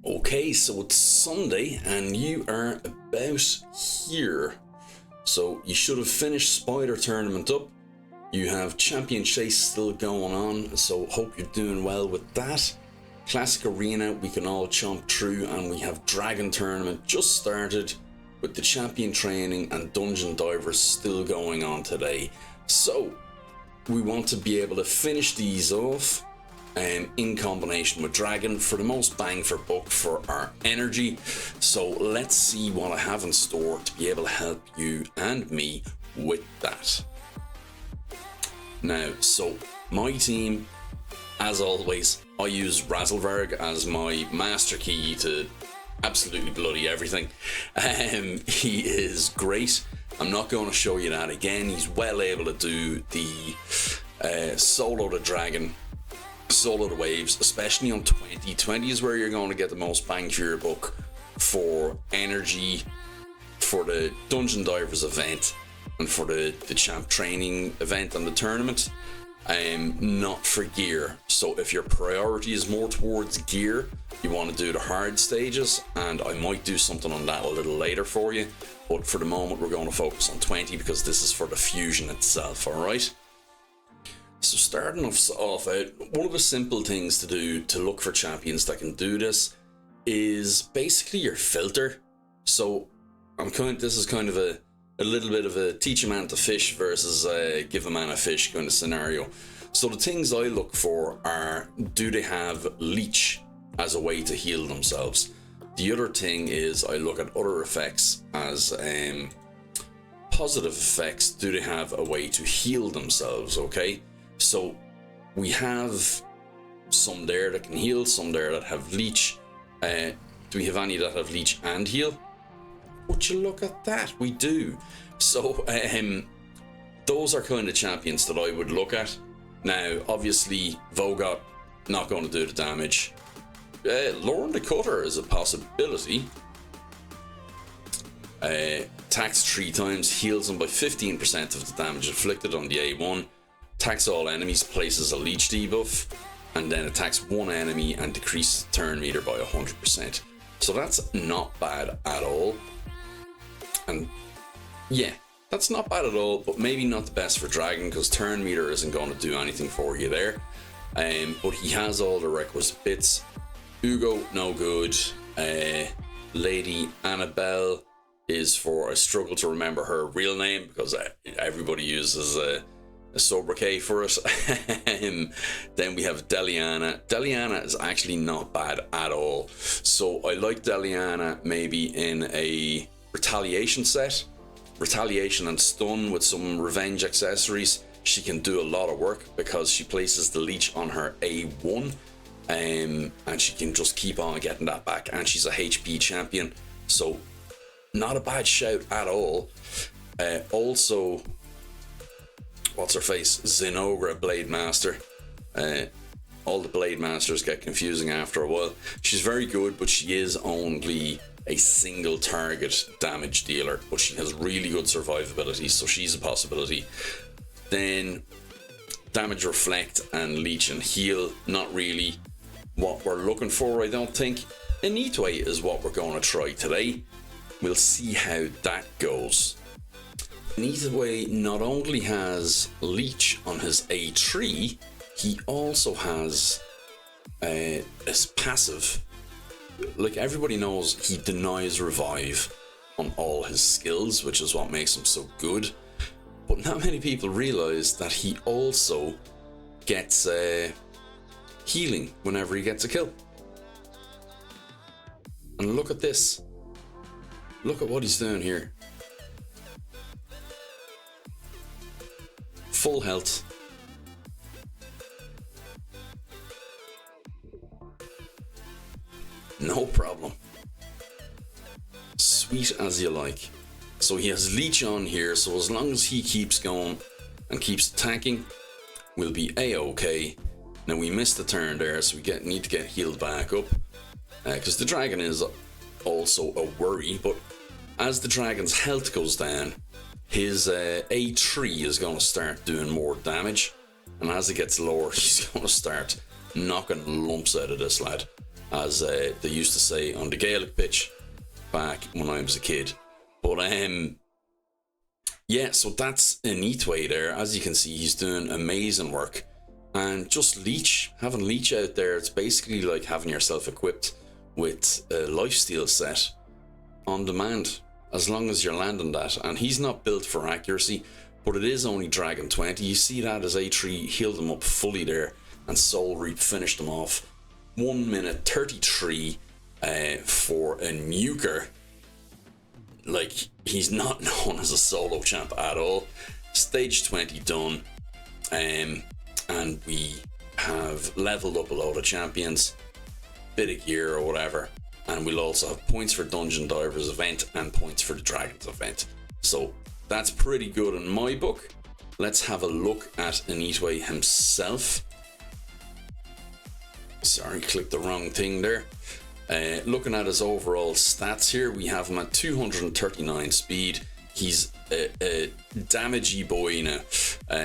Okay, so it's Sunday and you are about here. So you should have finished Spider Tournament up. You have Champion Chase still going on, so hope you're doing well with that. Classic Arena we can all chomp through, and we have Dragon Tournament just started with the Champion Training and Dungeon Divers still going on today. So we want to be able to finish these off in combination with Dragon for the most bang for buck for our energy. So let's see what I have in store to be able to help you and me with that. Now, so my team, as always, I use Razzlevarg as my master key to absolutely bloody everything. He is great. I'm not going to show you that again. He's well able to do the solo the dragon, solo the waves, especially on 20. 20 is where you're going to get the most bang for your buck for energy, for the Dungeon Divers event, and for the champ training event and the tournament. Not for gear. So if your priority is more towards gear, you want to do the hard stages, and I might do something on that a little later for you, but for the moment we're going to focus on 20 because this is for the fusion itself. Alright, so starting off out, one of the simple things to do to look for champions that can do this is basically your filter. So this is kind of a little bit of a teach a man to fish versus give a man a fish kind of scenario. So the things I look for are, do they have leech as a way to heal themselves? The other thing is I look at other effects as positive effects. Do they have a way to heal themselves? Okay, so we have some there that can heal, some there that have leech. Do we have any that have leech and heal? Would you look at that? We do. So those are kind of champions that I would look at. Now obviously Vogot not going to do the damage. Lorne the Cutter is a possibility. Attacks 3 times, heals them by 15% of the damage inflicted on the A1, attacks all enemies, places a leech debuff, and then attacks one enemy and decreases turn meter by 100%. So that's not bad at all. And yeah, that's not bad at all, but maybe not the best for Dragon because turn meter isn't going to do anything for you there. But he has all the requisite bits. Ugo, no good. Lady Annabelle is for, I struggle to remember her real name because everybody uses a sobriquet for it. Then we have Deliana. Deliana is actually not bad at all. So I like Deliana maybe in a retaliation set, retaliation and stun with some revenge accessories. She can do a lot of work because she places the leech on her A1, and she can just keep on getting that back, and she's a HP champion, so not a bad shout at all. Also, what's her face, Zinogre Blade Master. All the Blade Masters get confusing after a while. She's very good, but she is only a single target damage dealer, but she has really good survivability, so she's a possibility. Then damage reflect and leech and heal, not really what we're looking for, I don't think. Initway is what we're going to try today. We'll see how that goes. Initway not only has leech on his A3, he also has his passive. Like everybody knows, he denies revive on all his skills, which is what makes him so good. But not many people realize that he also gets healing whenever he gets a kill. And look at this. Look at what he's doing here. Full health. No problem. Sweet as you like. So he has leech on here, so as long as he keeps going and keeps attacking, we'll be a-okay. Now we missed the turn there, so we need to get healed back up, because the dragon is also a worry. But as the dragon's health goes down, his A3 is going to start doing more damage, and as it gets lower, he's going to start knocking lumps out of this lad. as they used to say on the Gaelic pitch back when I was a kid. But yeah, so that's Initwe there. As you can see, he's doing amazing work. And just having Leech out there, it's basically like having yourself equipped with a lifesteal set on demand, as long as you're landing that. And he's not built for accuracy, but it is only Dragon 20. You see that as A3 healed him up fully there, and Soul Reap finished him off. 1 minute 33 for a nuker. Like, he's not known as a solo champ at all. Stage 20 done. And we have leveled up a load of champions, bit of gear or whatever, and we'll also have points for Dungeon Divers event and points for the Dragons event. So that's pretty good in my book. Let's have a look at Initwe himself. Sorry, clicked the wrong thing there. Looking at his overall stats here, we have him at 239 speed. He's a damagey boy now.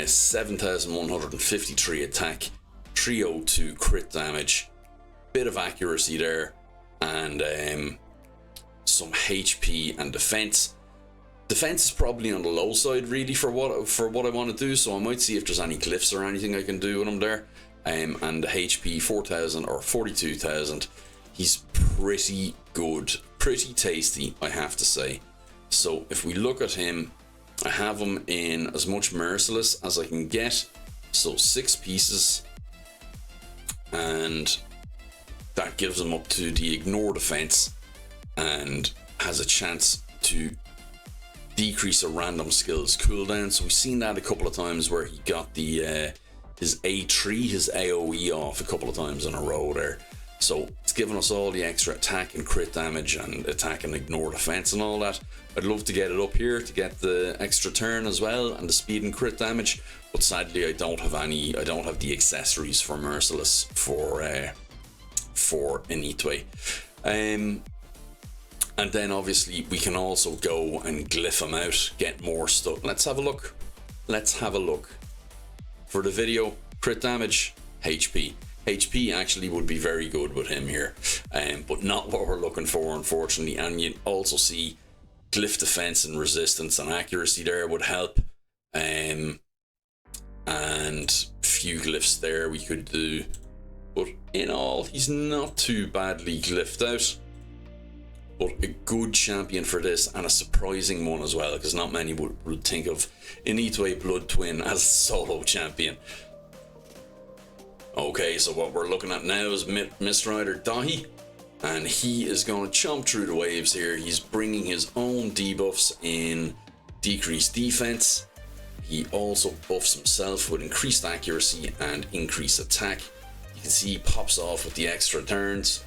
7,153 attack, 302 crit damage, bit of accuracy there, and some HP and defense. Defense is probably on the low side really for what I want to do, so I might see if there's any glyphs or anything I can do with him there. And the HP 4,000 or 42,000. He's pretty good, pretty tasty, I have to say. So if we look at him, I have him in as much Merciless as I can get, so 6 pieces, and that gives him up to the Ignore defense and has a chance to decrease a random skills cooldown. So we've seen that a couple of times where he got the his A3, his AoE off a couple of times in a row there. So it's given us all the extra attack and crit damage and attack and ignore defense and all that. I'd love to get it up here to get the extra turn as well and the speed and crit damage, but sadly I don't have the accessories for Merciless for Initwe. And then obviously we can also go and glyph him out, get more stuff. Let's have a look. For the video, crit damage, HP. HP actually would be very good with him here, but not what we're looking for, unfortunately. And you also see glyph defense and resistance and accuracy there would help, and few glyphs there we could do. But in all, he's not too badly glyphed out, but a good champion for this, and a surprising one as well, because not many would think of Initwe Blood Twin as a solo champion. Okay, so what we're looking at now is Mist Rider Dahi, and he is going to chomp through the waves here. He's bringing his own debuffs in decreased defense. He also buffs himself with increased accuracy and increased attack. You can see he pops off with the extra turns,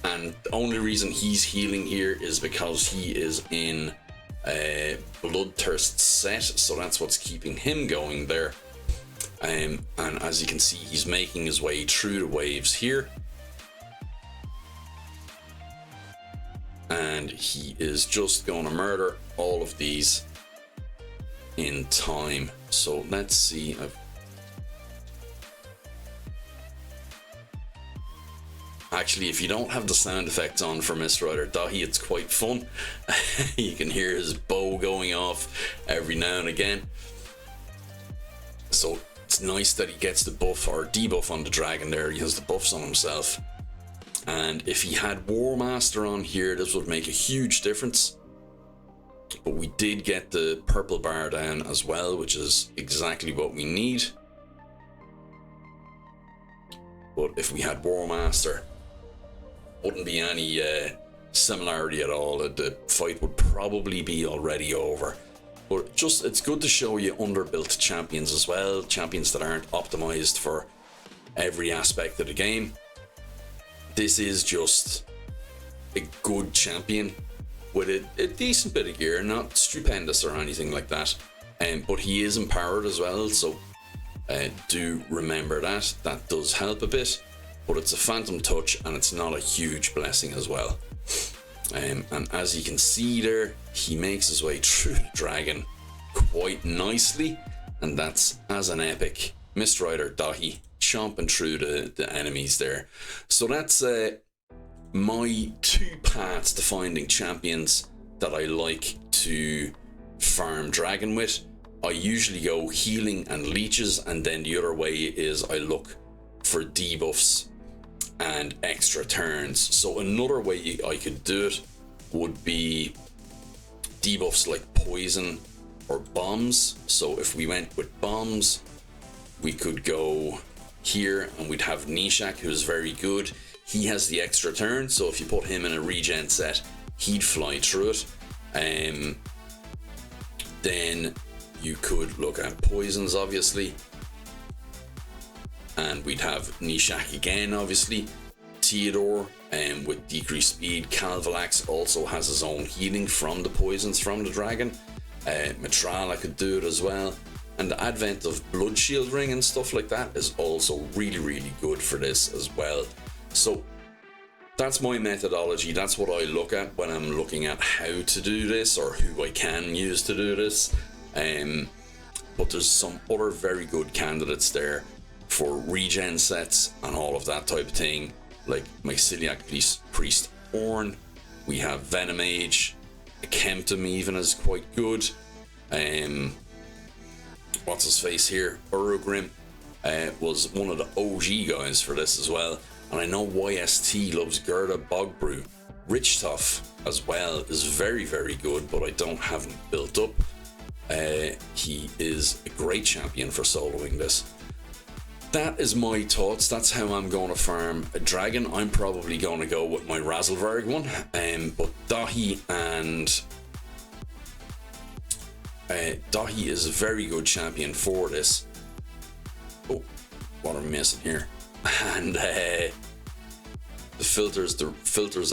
and the only reason he's healing here is because he is in a Bloodthirst set, so that's what's keeping him going there. And as you can see, he's making his way through the waves here, and he is just going to murder all of these in time. So let's see. Actually, if you don't have the sound effects on for Mist Rider Dahi, it's quite fun. You can hear his bow going off every now and again. So it's nice that he gets the buff or debuff on the dragon there. He has the buffs on himself. And if he had War Master on here, this would make a huge difference. But we did get the purple bar down as well, which is exactly what we need. But if we had War Master, wouldn't be any similarity at all. The fight would probably be already over. But just, it's good to show you underbuilt champions as well, champions that aren't optimized for every aspect of the game. This is just a good champion with a decent bit of gear, not stupendous or anything like that. But he is empowered as well, so do remember that. That does help a bit, but it's a phantom touch and it's not a huge blessing as well. And as you can see there, he makes his way through the dragon quite nicely, and that's as an epic Mist Rider Dahi chomping through the enemies there. So that's my two paths to finding champions that I like to farm dragon with, I usually go healing and leeches, and then the other way is I look for debuffs and extra turns. So another way I could do it would be debuffs like poison or bombs. So if we went with bombs, we could go here and we'd have Nishak, who's very good. He has the extra turn, so if you put him in a regen set, he'd fly through it. Then you could look at poisons, obviously, and we'd have Nishak again, obviously. Theodore, with decreased speed. Calvalax also has his own healing from the poisons from the dragon. Mitrala could do it as well. And the advent of Blood Shield Ring and stuff like that is also really, really good for this as well. So that's my methodology. That's what I look at when I'm looking at how to do this, or who I can use to do this. But there's some other very good candidates there for regen sets and all of that type of thing, like Myceliac Priest Ornn. We have Venomage. Kemptum even is quite good. What's his face here? Urugrim was one of the OG guys for this as well. And I know YST loves Gerda Bogbrew. Richthoff as well is very, very good, but I don't have him built up. He is a great champion for soloing this. That is my thoughts. That's how I'm going to farm a dragon. I'm probably going to go with my Razelvarg one. But Dahi is a very good champion for this. Oh, what am I missing here? And the filters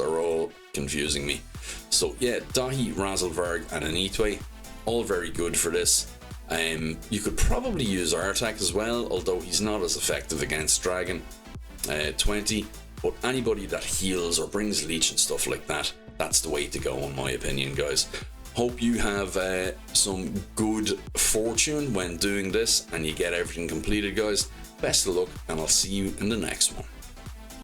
are all confusing me. So yeah, Dahi, Razelvarg, and Anitwe, all very good for this. You could probably use Artak as well, although he's not as effective against Dragon 20. But anybody that heals or brings leech and stuff like that, that's the way to go in my opinion, guys. Hope you have some good fortune when doing this and you get everything completed, guys. Best of luck, and I'll see you in the next one.